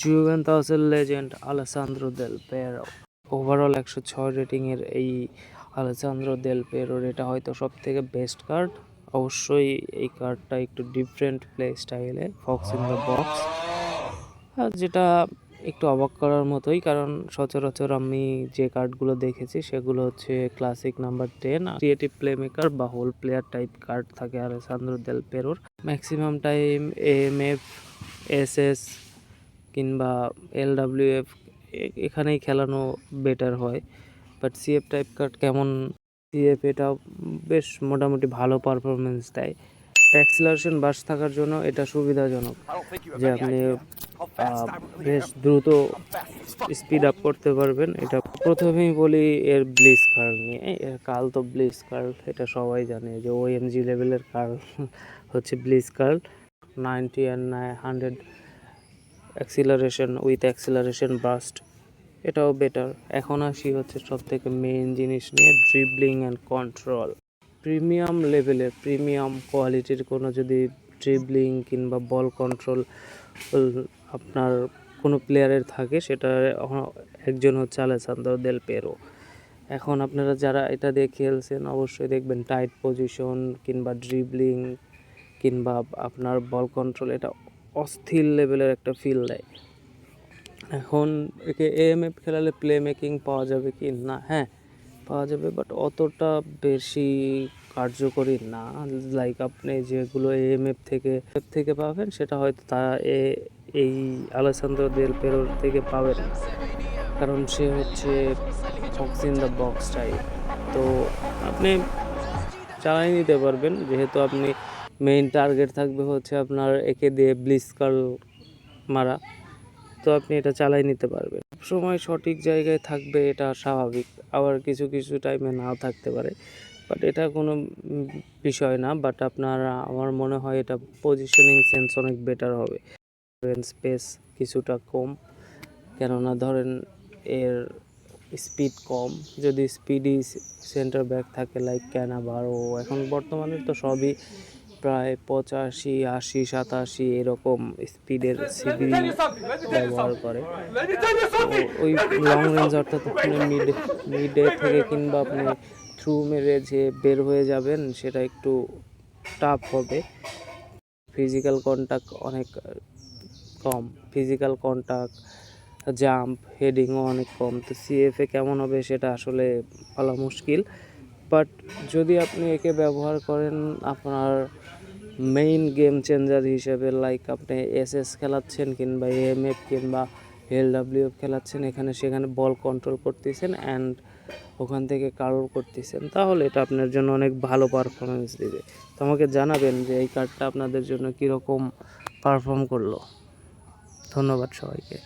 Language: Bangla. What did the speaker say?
জুভেন্টাসের লেজেন্ড আলেসান্দ্রো দেল পেরো। ওভারঅল 106 রেটিংয়ের এই আলেসান্দ্রো দেল পেরোর এটা হয়তো সব থেকে বেস্ট কার্ড। অবশ্যই এই কার্ডটা একটু ডিফারেন্ট প্লে স্টাইলে, ফক্স ইন দ্য বক্স, যেটা একটু অবাক করার মতোই, কারণ সচরাচর আমি যে কার্ডগুলো দেখেছি সেগুলো হচ্ছে classic number 10 creative playmaker বা হোল প্লেয়ার টাইপ কার্ড থাকে আলেসান্দ্রো দেল পেরোর। ম্যাক্সিমাম টাইম এএমএফ, এসএস কিংবা এলডাব্লিউএফ এখানেই খেলানো বেটার হয়। বাট সিএফ টাইপ কার্ড কেমন, সিএফ এটা বেশ মোটামুটি ভালো পারফরমেন্স দেয়। অ্যাক্সিলারেশন বাস থাকার জন্য এটা সুবিধাজনক যে আপনি বেশ দ্রুত স্পিড আপ করতে পারবেন। এটা প্রথমেই বলি এর ব্লিস কার্ল নিয়ে। এর কার্ল তো ব্লিস কার্ল, এটা সবাই জানে যে ওএমজি লেভেলের কার্ল হচ্ছে bliss curl. 90 and 100 acceleration with acceleration burst, এটাও বেটার। এখন আসি হচ্ছে সব থেকে মেইন জিনিস নিয়ে, ড্রিবলিং অ্যান্ড কন্ট্রোল। প্রিমিয়াম লেভেলের, প্রিমিয়াম কোয়ালিটির কোনো যদি ড্রিবলিং কিংবা বল কন্ট্রোল আপনার কোনো প্লেয়ারের থাকে, সেটা একজন হচ্ছে আলেসান্দ্রো দেল পেরো। এখন আপনারা যারা এটা দিয়ে খেলছেন অবশ্যই দেখবেন টাইট পজিশন কিংবা ড্রিবলিং কিংবা আপনার বল কন্ট্রোল, এটা অস্থির লেভেলের একটা ফিল দেয়। এখন একে এএমএফ খেলালে প্লে মেকিং পাওয়া যাবে কি না? হ্যাঁ, পাওয়া যাবে, বাট অতটা বেশি কার্যকরী না। লাইক আপনি যেগুলো এএমএফ থেকে পাবেন সেটা হয়তো এই আলেসান্দ্রো দেল পেরোর থেকে পাবেন না, কারণ সে হচ্ছে Fox in the box type. তো আপনি চালাই নিতে পারবেন, যেহেতু আপনি মেইন টার্গেট থাকবে হচ্ছে আপনার একে দিয়ে ব্লিস কার্ল মারা, তো আপনি এটা চালাই নিতে পারবেন। সময় সঠিক জায়গায় থাকবে এটা স্বাভাবিক, আবার কিছু কিছু টাইমে নাও থাকতে পারে, বাট এটা কোনো বিষয় না। বাট আমার মনে হয় এটা পজিশনিং সেন্স অনেক বেটার হবে। স্পেস কিছুটা কম, কেননা ধরেন এর স্পিড কম। যদি স্পিডি সেন্টার ব্যাক থাকে লাইক ক্যানাভারো, এখন বর্তমানে তো সবই প্রায় 85, 80, 87 এরকম স্পিডের সিবি ব্যবহার করে। তো ওই লং রেঞ্জ অর্থাৎ আপনি মিডে থেকে কিংবা আপনি থ্রু মেরে যে বের হয়ে যাবেন সেটা একটু টাফ হবে। ফিজিক্যাল কন্ট্যাক্ট অনেক কম, ফিজিক্যাল কন্ট্যাক্ট, জাম্প, হেডিংও অনেক কম। তো সিএফে কেমন হবে সেটা আসলে বলা মুশকিল। বাট যদি আপনি একে ব্যবহার করেন আপনার মেইন গেম চেঞ্জার হিসেবে, লাইক আপনি এসএস খেলাচ্ছেন কিংবা এএমএফ কিংবা এলডাব্লিউএফ খেলাচ্ছেন, এখানে সেখানে বল কন্ট্রোল করতেছেন অ্যান্ড ওখান থেকে কার্ল করতেছেন, তাহলে এটা আপনার জন্য অনেক ভালো পারফরমেন্স দিবে। তো আমাকে জানাবেন যে এই কার্ডটা আপনাদের জন্য কীরকম পারফর্ম করলো। ধন্যবাদ সবাইকে।